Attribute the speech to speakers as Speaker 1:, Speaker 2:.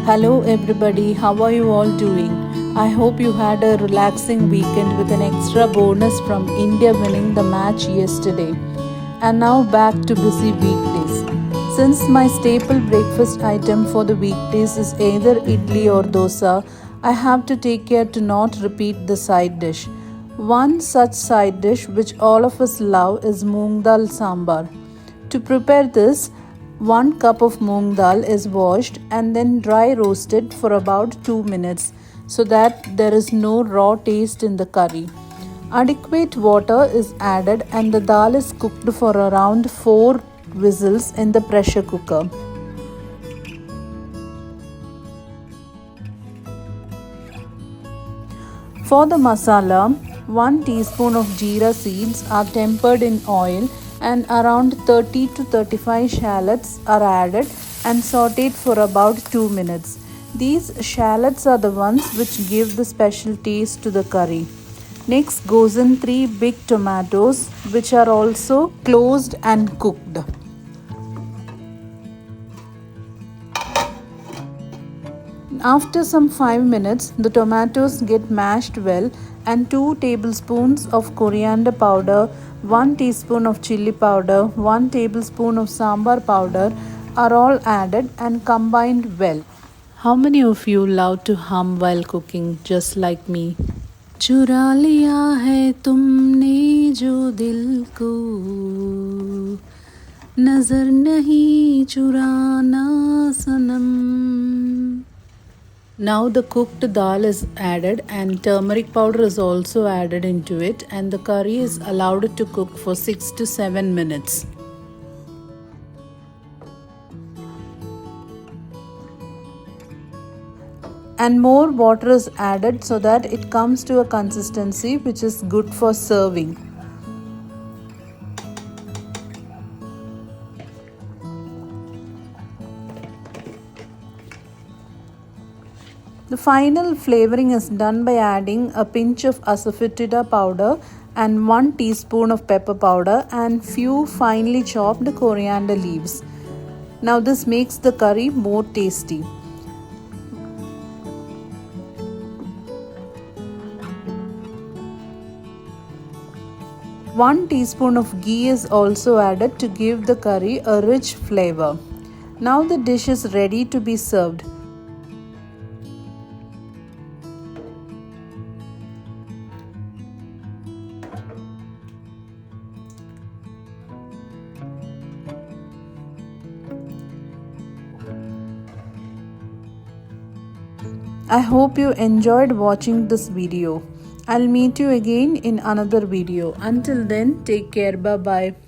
Speaker 1: Hello everybody, how are you all doing? I hope you had a relaxing weekend with an extra bonus from India winning the match yesterday. And now back to busy weekdays. Since my staple breakfast item for the weekdays is either idli or dosa, I have to take care to not repeat the side dish. One such side dish which all of us love is Moong Dal Sambar. To prepare this, 1 cup of moong dal is washed and then dry roasted for about 2 minutes so that there is no raw taste in the curry. Adequate water is added and the dal is cooked for around 4 whistles in the pressure cooker. For the masala, 1 teaspoon of jeera seeds are tempered in oil and around 30 to 35 shallots are added and sauteed for about 2 minutes. These shallots are the ones which give the special taste to the curry. Next goes in 3 big tomatoes which are also closed and cooked. After some 5 minutes, the tomatoes get mashed well and 2 tablespoons of coriander powder, 1 teaspoon of chili powder, 1 tablespoon of sambar powder are all added and combined well. How many of you love to hum while cooking just like me? चुरा लिया है तुमने जो दिल को नजर नहीं चुराना सनम. Now the cooked dal is added and turmeric powder is also added into it and the curry is allowed to cook for 6 to 7 minutes. And more water is added so that it comes to a consistency which is good for serving. The final flavoring is done by adding a pinch of asafoetida powder and 1 teaspoon of pepper powder and few finely chopped coriander leaves. Now this makes the curry more tasty. One teaspoon of ghee is also added to give the curry a rich flavor. Now the dish is ready to be served. I hope you enjoyed watching this video. I'll meet you again in another video. Until then, take care. Bye-bye.